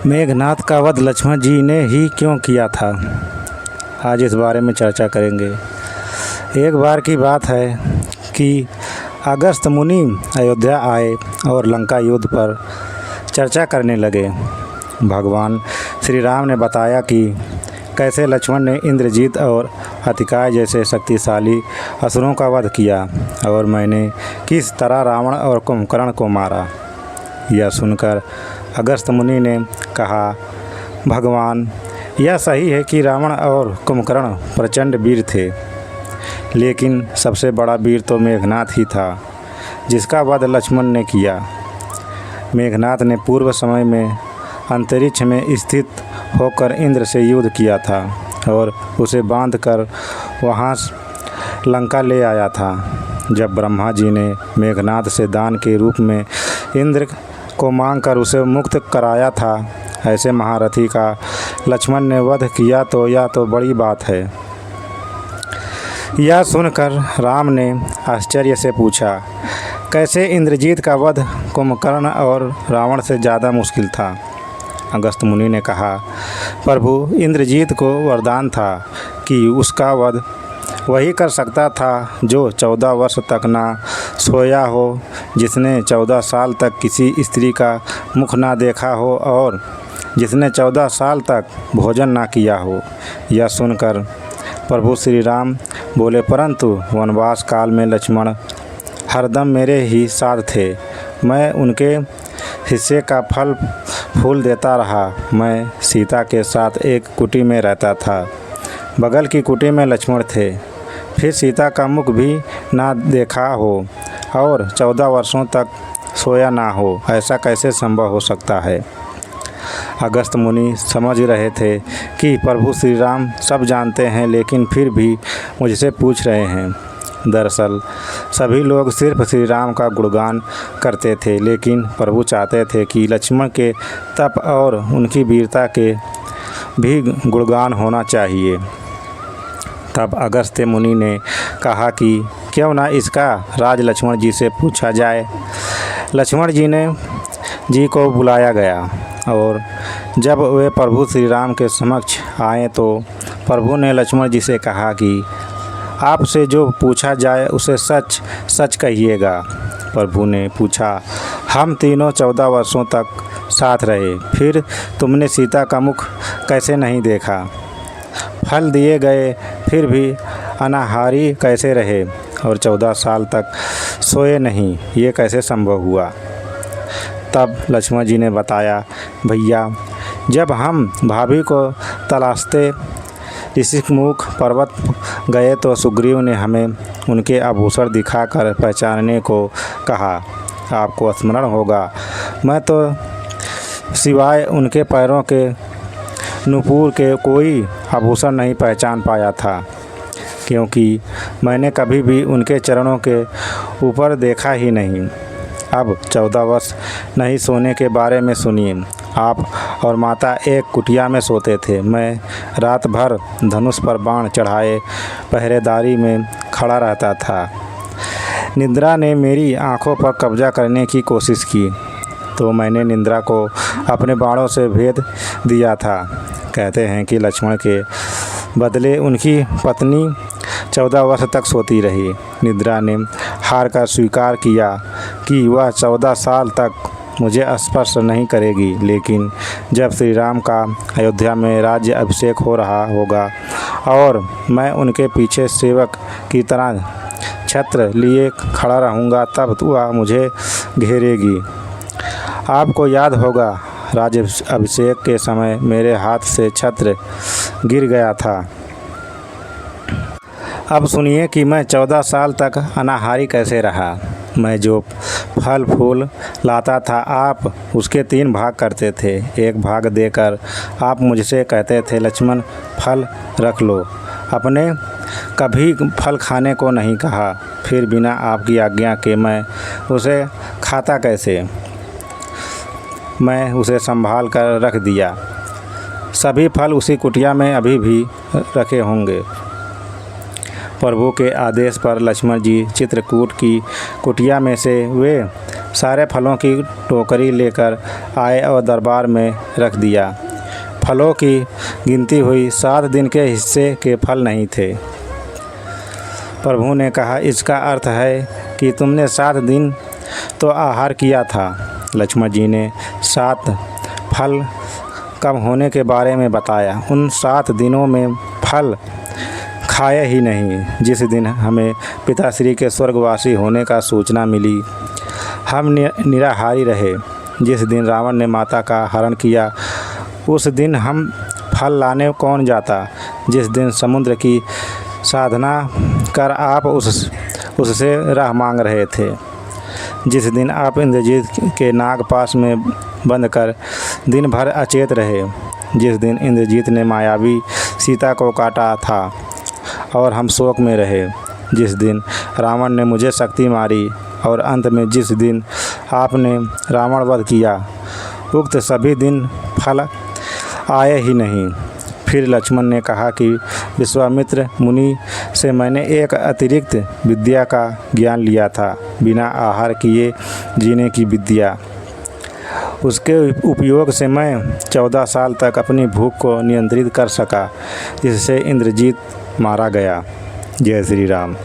मेघनाथ का वध लक्ष्मण जी ने ही क्यों किया था, आज इस बारे में चर्चा करेंगे। एक बार की बात है कि अगस्त्य मुनि अयोध्या आए और लंका युद्ध पर चर्चा करने लगे। भगवान श्री राम ने बताया कि कैसे लक्ष्मण ने इंद्रजीत और अतिकाय जैसे शक्तिशाली असुरों का वध किया और मैंने किस तरह रावण और कुंभकर्ण को मारा। यह सुनकर अगस्त्य मुनि ने कहा, भगवान, यह सही है कि रावण और कुंभकर्ण प्रचंड वीर थे, लेकिन सबसे बड़ा वीर तो मेघनाथ ही था जिसका वध लक्ष्मण ने किया। मेघनाथ ने पूर्व समय में अंतरिक्ष में स्थित होकर इंद्र से युद्ध किया था और उसे बांधकर वहां लंका ले आया था। जब ब्रह्मा जी ने मेघनाथ से दान के रूप में इंद्र को मांगकर उसे मुक्त कराया था, ऐसे महारथी का लक्ष्मण ने वध किया तो यह तो बड़ी बात है। यह सुनकर राम ने आश्चर्य से पूछा, कैसे इंद्रजीत का वध कुंभकर्ण और रावण से ज़्यादा मुश्किल था। अगस्त्य मुनि ने कहा, प्रभु, इंद्रजीत को वरदान था कि उसका वध वही कर सकता था जो 14 वर्ष तक ना सोया हो, जिसने 14 साल तक किसी स्त्री का मुख ना देखा हो और जिसने 14 साल तक भोजन ना किया हो। यह सुनकर प्रभु श्री राम बोले, परंतु वनवास काल में लक्ष्मण हरदम मेरे ही साथ थे। मैं उनके हिस्से का फल फूल देता रहा। मैं सीता के साथ एक कुटी में रहता था। बगल की कुटी में लक्ष्मण थे। फिर सीता का मुख भी ना देखा हो और 14 वर्षों तक सोया ना हो, ऐसा कैसे संभव हो सकता है। अगस्त्य मुनि समझ रहे थे कि प्रभु श्री राम सब जानते हैं, लेकिन फिर भी मुझसे पूछ रहे हैं। दरअसल सभी लोग सिर्फ श्री राम का गुणगान करते थे, लेकिन प्रभु चाहते थे कि लक्ष्मण के तप और उनकी वीरता के भी गुणगान होना चाहिए। तब अगस्त्य मुनि ने कहा कि क्यों ना इसका राज लक्ष्मण जी से पूछा जाए। लक्ष्मण जी को बुलाया गया और जब वे प्रभु श्री राम के समक्ष आए तो प्रभु ने लक्ष्मण जी से कहा कि आपसे जो पूछा जाए उसे सच सच कहिएगा। प्रभु ने पूछा, हम तीनों 14 वर्षों तक साथ रहे, फिर तुमने सीता का मुख कैसे नहीं देखा? फल दिए गए फिर भी अनाहारी कैसे रहे और 14 साल तक सोए नहीं, ये कैसे संभव हुआ? तब लक्ष्मण जी ने बताया, भैया, जब हम भाभी को तलाशते ऋषिमुख पर्वत गए तो सुग्रीव ने हमें उनके आभूषण दिखाकर पहचानने को कहा। आपको स्मरण होगा, मैं तो सिवाय उनके पैरों के नुपुर के कोई आभूषण नहीं पहचान पाया था, क्योंकि मैंने कभी भी उनके चरणों के ऊपर देखा ही नहीं। अब 14 वर्ष नहीं सोने के बारे में सुनिए। आप और माता एक कुटिया में सोते थे। मैं रात भर धनुष पर बाण चढ़ाए पहरेदारी में खड़ा रहता था। निद्रा ने मेरी आंखों पर कब्जा करने की कोशिश की तो मैंने निद्रा को अपने बाणों से भेद दिया था। कहते हैं कि लक्ष्मण के बदले उनकी पत्नी 14 वर्ष तक सोती रही। निद्रा ने हार कर स्वीकार किया कि वह 14 साल तक मुझे स्पर्श नहीं करेगी, लेकिन जब श्री राम का अयोध्या में राज्य अभिषेक हो रहा होगा और मैं उनके पीछे सेवक की तरह छत्र लिए खड़ा रहूँगा, तब वह मुझे घेरेगी। आपको याद होगा, राज्य अभिषेक के समय मेरे हाथ से छत्र गिर गया था। अब सुनिए कि मैं 14 साल तक अनाहारी कैसे रहा। मैं जो फल फूल लाता था, आप उसके 3 भाग करते थे। एक भाग देकर आप मुझसे कहते थे, लक्ष्मण, फल रख लो। अपने कभी फल खाने को नहीं कहा। फिर बिना आपकी आज्ञा के मैं उसे खाता कैसे? मैं उसे संभाल कर रख दिया। सभी फल उसी कुटिया में अभी भी रखे होंगे। प्रभु के आदेश पर लक्ष्मण जी चित्रकूट की कुटिया में से वे सारे फलों की टोकरी लेकर आए और दरबार में रख दिया। फलों की गिनती हुई, 7 दिन के हिस्से के फल नहीं थे। प्रभु ने कहा, इसका अर्थ है कि तुमने 7 दिन तो आहार किया था। लक्ष्मण जी ने 7 फल कम होने के बारे में बताया। उन 7 दिनों में फल खाए ही नहीं। जिस दिन हमें पिताश्री के स्वर्गवासी होने का सूचना मिली, हम निराहारी रहे। जिस दिन रावण ने माता का हरण किया, उस दिन हम फल लाने कौन जाता। जिस दिन समुद्र की साधना कर आप उससे राह मांग रहे थे। जिस दिन आप इंद्रजीत के नागपाश में बंद कर दिन भर अचेत रहे। जिस दिन इंद्रजीत ने मायावी सीता को काटा था और हम शोक में रहे। जिस दिन रावण ने मुझे शक्ति मारी और अंत में जिस दिन आपने रावण वध किया, उक्त सभी दिन फल आए ही नहीं। फिर लक्ष्मण ने कहा कि विश्वामित्र मुनि से मैंने एक अतिरिक्त विद्या का ज्ञान लिया था, बिना आहार किए जीने की विद्या। उसके उपयोग से मैं 14 साल तक अपनी भूख को नियंत्रित कर सका, जिससे इंद्रजीत मारा गया। जय श्री राम।